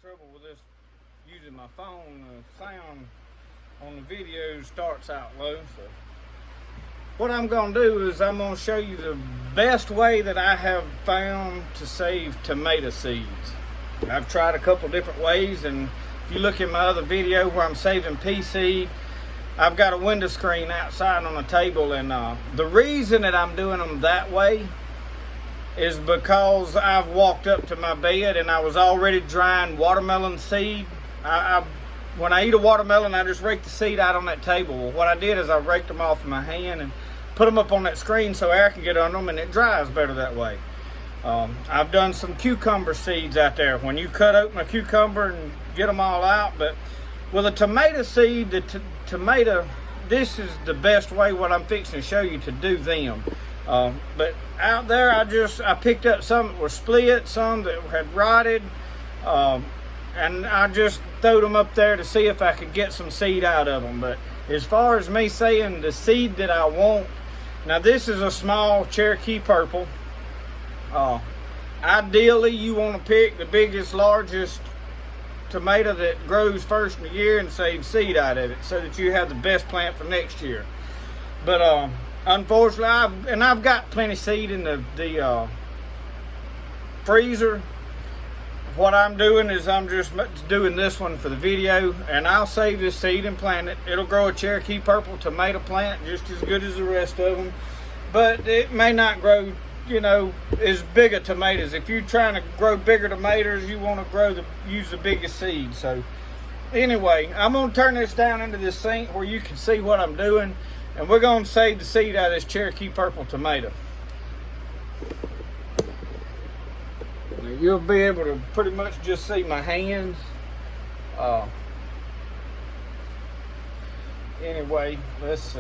trouble with this using my phone. The sound on the video starts out low. So what I'm going to do is I'm going to show you the best way that I have found to save tomato seeds. I've tried a couple different ways, and if you look at my other video where I'm saving pea seed, I've got a window screen outside on the table, and the reason that I'm doing them that way is because I've walked up to my bed and I was already drying watermelon seed. When I eat a watermelon, I just rake the seed out on that table. Well, what I did is I raked them off in my hand and put them up on that screen so air can get on them, and it dries better that way. I've done some cucumber seeds out there. When you cut open a cucumber and get them all out, but with a tomato seed, tomato, this is the best way what I'm fixing to show you to do them. But out there, I picked up some that were split, some that had rotted, and I just throwed them up there to see if I could get some seed out of them. But as far as me saying the seed that I want, now this is a small Cherokee Purple. Ideally, you want to pick the biggest, largest tomato that grows first in the year and save seed out of it so that you have the best plant for next year. But unfortunately, I've got plenty of seed in the freezer. What I'm doing is I'm just doing this one for the video, and I'll save this seed and plant it. It'll grow a Cherokee Purple tomato plant just as good as the rest of them, but it may not grow, you know, as big of tomatoes. If you're trying to grow bigger tomatoes, you want to use the biggest seed. So anyway, I'm going to turn this down into this sink where you can see what I'm doing, and we're going to save the seed out of this Cherokee Purple tomato. Now, you'll be able to pretty much just see my hands. Anyway, let's see.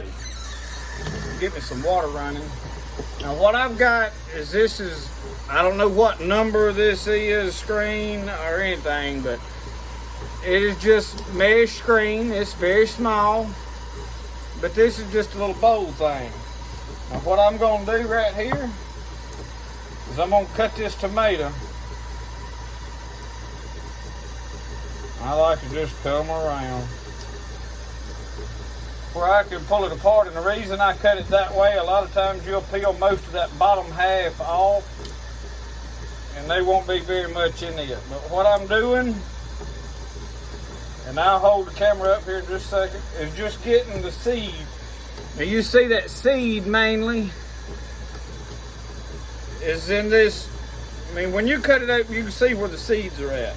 Get me some water running. Now what I've got is I don't know what number this is, screen or anything, but it is just mesh screen. It's very small, but this is just a little bowl thing. Now what I'm going to do right here is I'm going to cut this tomato. I like to just cut them around where I can pull it apart, and the reason I cut it that way, a lot of times you'll peel most of that bottom half off and they won't be very much in it. But what I'm doing, and I'll hold the camera up here in just a second, is just getting the seed. Now you see that seed mainly is in this. I mean, when you cut it up, you can see where the seeds are at.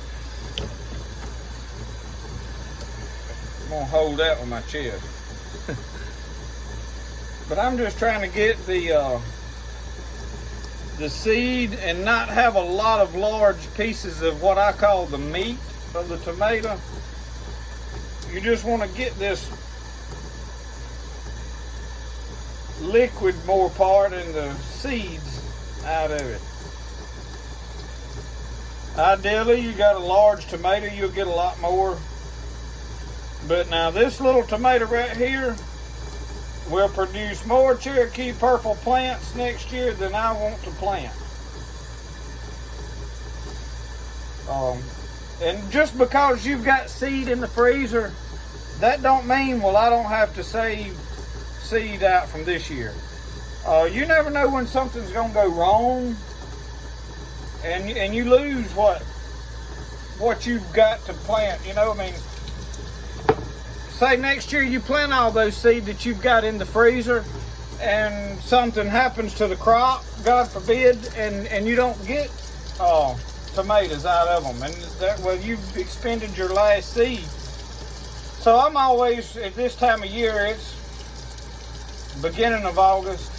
I'm gonna hold that with my chest. But I'm just trying to get the seed and not have a lot of large pieces of what I call the meat of the tomato. You just want to get this liquid more part and the seeds out of it. Ideally, you got a large tomato, you'll get a lot more. But now this little tomato right here will produce more Cherokee Purple plants next year than I want to plant. And just because you've got seed in the freezer, that don't mean, well, I don't have to save seed out from this year. You never know when something's gonna go wrong, and you lose what you've got to plant. You know, I mean, say next year you plant all those seeds that you've got in the freezer and something happens to the crop, God forbid, and you don't get tomatoes out of them, and that, well, you've expended your last seed. So I'm always, at this time of year, it's beginning of August,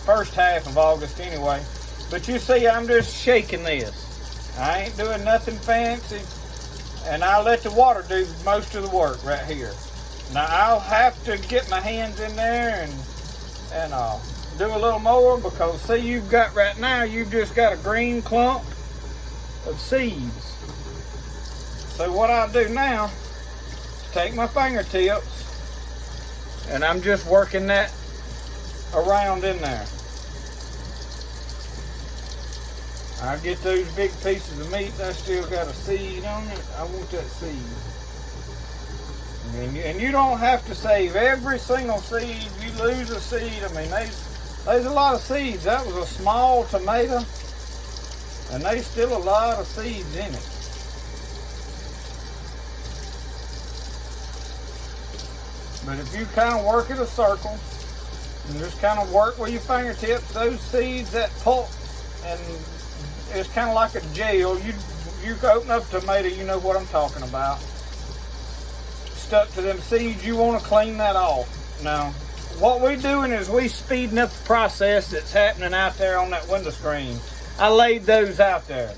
first half of August anyway, but you see I'm just shaking this. I ain't doing nothing fancy. And I'll let the water do most of the work right here. Now I'll have to get my hands in there and do a little more, because see, you've got right now, you've just got a green clump of seeds. So what I'll do now is take my fingertips and I'm just working that around in there. I get those big pieces of meat that still got a seed on it. I want that seed. And you don't have to save every single seed. You lose a seed. I mean, there's a lot of seeds. That was a small tomato, and there's still a lot of seeds in it. But if you kind of work in a circle and just kind of work with your fingertips, those seeds, that pulp, and it's kind of like a gel. You open up a tomato, you know what I'm talking about. Stuck to them seeds, you want to clean that off. Now, what we're doing is we speeding up the process that's happening out there on that window screen. I laid those out there.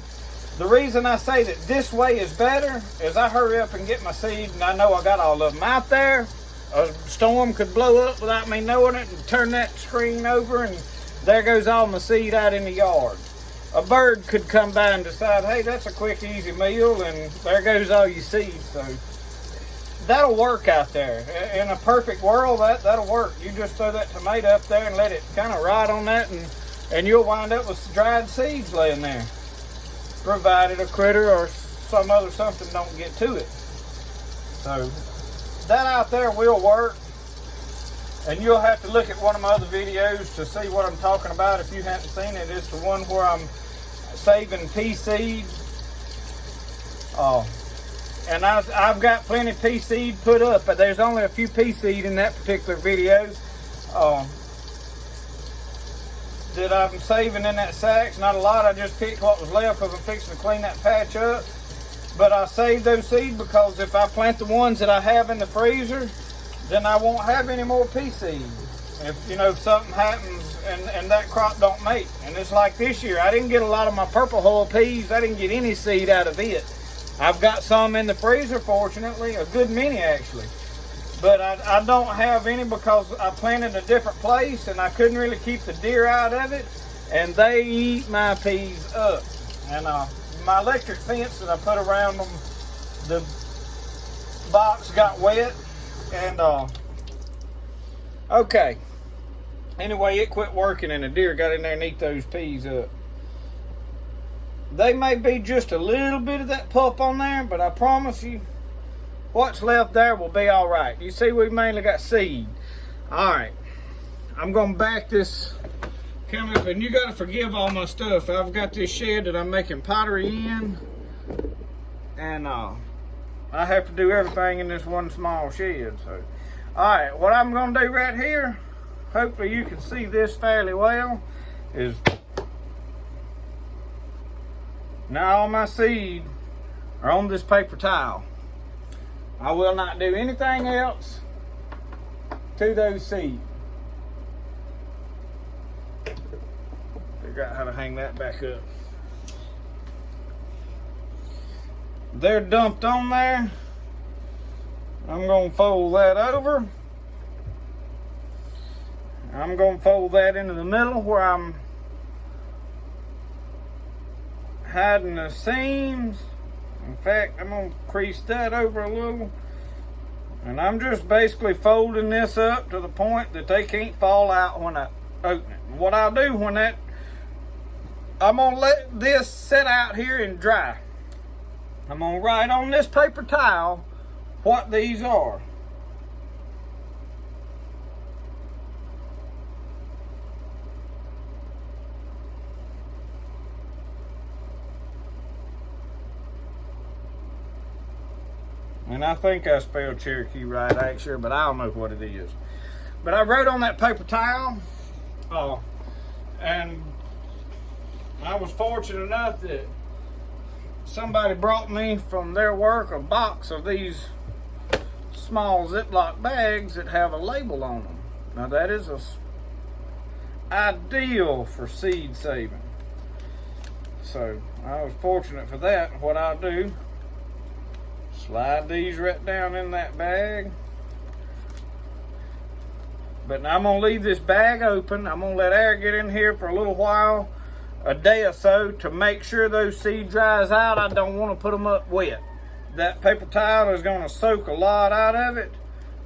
The reason I say that this way is better is I hurry up and get my seed, and I know I got all of them out there. A storm could blow up without me knowing it and turn that screen over, and there goes all my seed out in the yard. A bird could come by and decide, hey, that's a quick, easy meal, and there goes all your seeds. So that'll work out there. In a perfect world, that'll work. You just throw that tomato up there and let it kind of ride on that, and you'll wind up with dried seeds laying there, provided a critter or some other something don't get to it. So that out there will work, and you'll have to look at one of my other videos to see what I'm talking about if you haven't seen it. It's the one where I'm saving pea seed. And I've got plenty of pea seed put up, but there's only a few pea seed in that particular video that I'm saving in that sack. Not a lot. I just picked what was left because I'm fixing to clean that patch up. But I saved those seeds because if I plant the ones that I have in the freezer, then I won't have any more pea seed. If something happens and that crop don't make. And it's like this year, I didn't get a lot of my purple hull peas. I didn't get any seed out of it. I've got some in the freezer, fortunately, a good many actually. But I don't have any because I planted in a different place and I couldn't really keep the deer out of it. And they eat my peas up. And my electric fence that I put around them, the box got wet, and okay. Anyway, it quit working and the deer got in there and ate those peas up. They may be just a little bit of that pulp on there, but I promise you, what's left there will be all right. You see, we mainly got seed. All right, I'm gonna back this camera up, and you gotta forgive all my stuff. I've got this shed that I'm making pottery in, and I have to do everything in this one small shed. So, all right, what I'm gonna do right here, hopefully you can see this fairly well, is now all my seed are on this paper towel. I will not do anything else to those seeds. Figure out how to hang that back up. They're dumped on there. I'm going to fold that over. I'm going to fold that into the middle where I'm hiding the seams. In fact, I'm going to crease that over a little. And I'm just basically folding this up to the point that they can't fall out when I open it. And what I'll do when that, I'm going to let this sit out here and dry. I'm going to write on this paper towel what these are. And I think I spelled Cherokee right, I ain't sure, but I don't know what it is. But I wrote on that paper towel, and I was fortunate enough that somebody brought me from their work a box of these small Ziploc bags that have a label on them. Now that is ideal for seed saving. So I was fortunate for that. What I'll do, slide these right down in that bag. But now I'm going to leave this bag open. I'm going to let air get in here for a little while, a day or so, to make sure those seed dries out. I don't want to put them up wet. That paper towel is going to soak a lot out of it,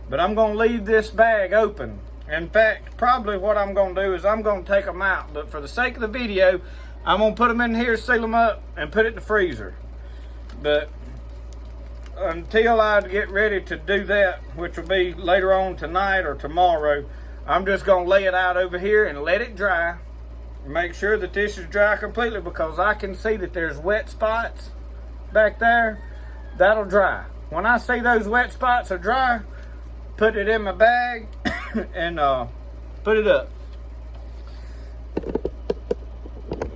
but I'm going to leave this bag open. In fact, probably what I'm going to do is I'm going to take them out, but for the sake of the video, I'm gonna put them in here, seal them up, and put it in the freezer. But until I get ready to do that, which will be later on tonight or tomorrow, I'm just gonna lay it out over here and let it dry. Make sure that this is dry completely, because I can see that there's wet spots back there. That'll dry. When I see those wet spots are dry, put it in my bag and put it up.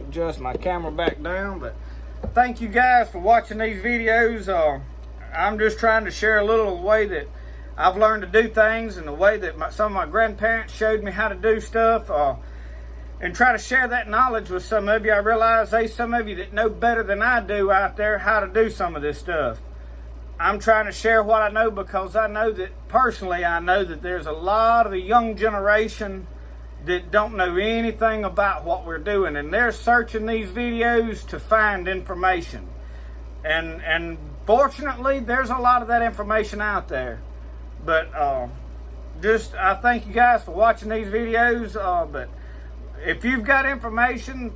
Adjust my camera back down. But thank you guys for watching these videos. I'm just trying to share a little of the way that I've learned to do things, and the way that some of my grandparents showed me how to do stuff, and try to share that knowledge with some of you. I realize there's some of you that know better than I do out there how to do some of this stuff. I'm trying to share what I know, because I know that personally, I know that there's a lot of the young generation that don't know anything about what we're doing, and they're searching these videos to find information. And fortunately, there's a lot of that information out there. But I thank you guys for watching these videos. But if you've got information,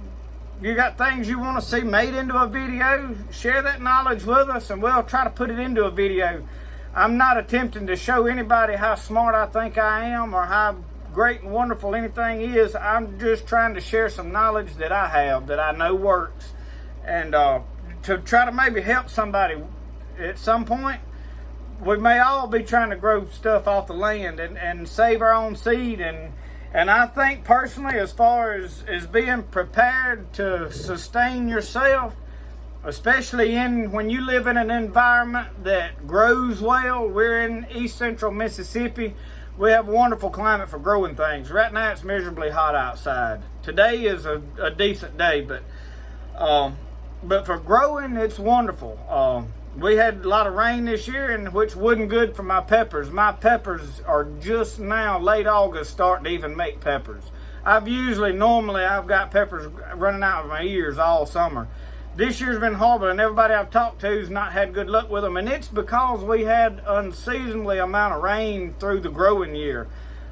you got things you want to see made into a video, share that knowledge with us, and we'll try to put it into a video. I'm not attempting to show anybody how smart I think I am or how great and wonderful anything is. I'm just trying to share some knowledge that I have, that I know works, and to try to maybe help somebody at some point. We may all be trying to grow stuff off the land and save our own seed, and I think personally, as far as being prepared to sustain yourself, especially when you live in an environment that grows well. We're in East Central Mississippi. We have a wonderful climate for growing things. Right now it's miserably hot outside. Today is a decent day, but for growing, it's wonderful. We had a lot of rain this year, which wasn't good for my peppers. My peppers are just now, late August, starting to even make peppers. Normally I've got peppers running out of my ears all summer. This year's been horrible, and everybody I've talked to has not had good luck with them. And it's because we had unseasonably amount of rain through the growing year,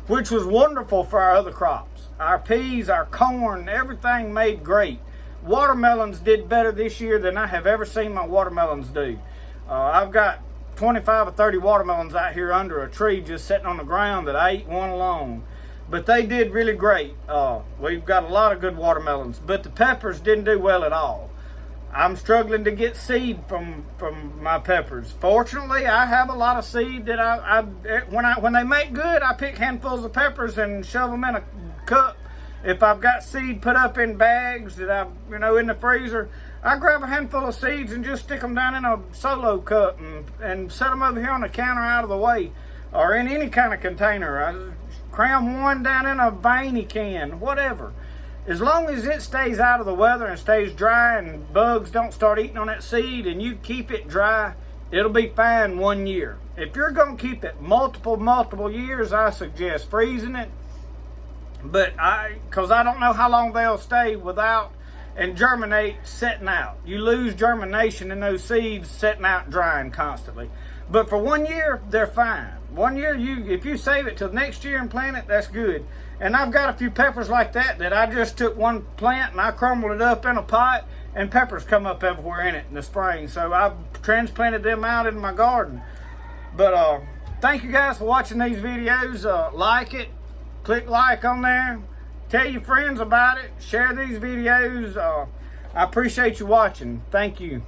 which was wonderful for our other crops. Our peas, our corn, everything made great. Watermelons did better this year than I have ever seen my watermelons do. I've got 25 or 30 watermelons out here under a tree just sitting on the ground that I ate one alone. But they did really great. We've got a lot of good watermelons, but the peppers didn't do well at all. I'm struggling to get seed from my peppers. Fortunately, I have a lot of seed that when they make good, I pick handfuls of peppers and shove them in a cup. If I've got seed put up in bags that in the freezer, I grab a handful of seeds and just stick them down in a solo cup and set them over here on the counter out of the way, or in any kind of container. I cram one down in a veiny can, whatever. As long as it stays out of the weather and stays dry and bugs don't start eating on that seed and you keep it dry, it'll be fine 1 year. If you're going to keep it multiple years, I suggest freezing it. But because I don't know how long they'll stay without and germinate setting out. You lose germination in those seeds setting out drying constantly. But for 1 year, they're fine. 1 year, if you save it till next year and plant it, that's good. And I've got a few peppers like that I just took one plant and I crumbled it up in a pot, and peppers come up everywhere in it in the spring. So I've transplanted them out in my garden. But thank you guys for watching these videos. Like it. Click like on there. Tell your friends about it. Share these videos. I appreciate you watching. Thank you.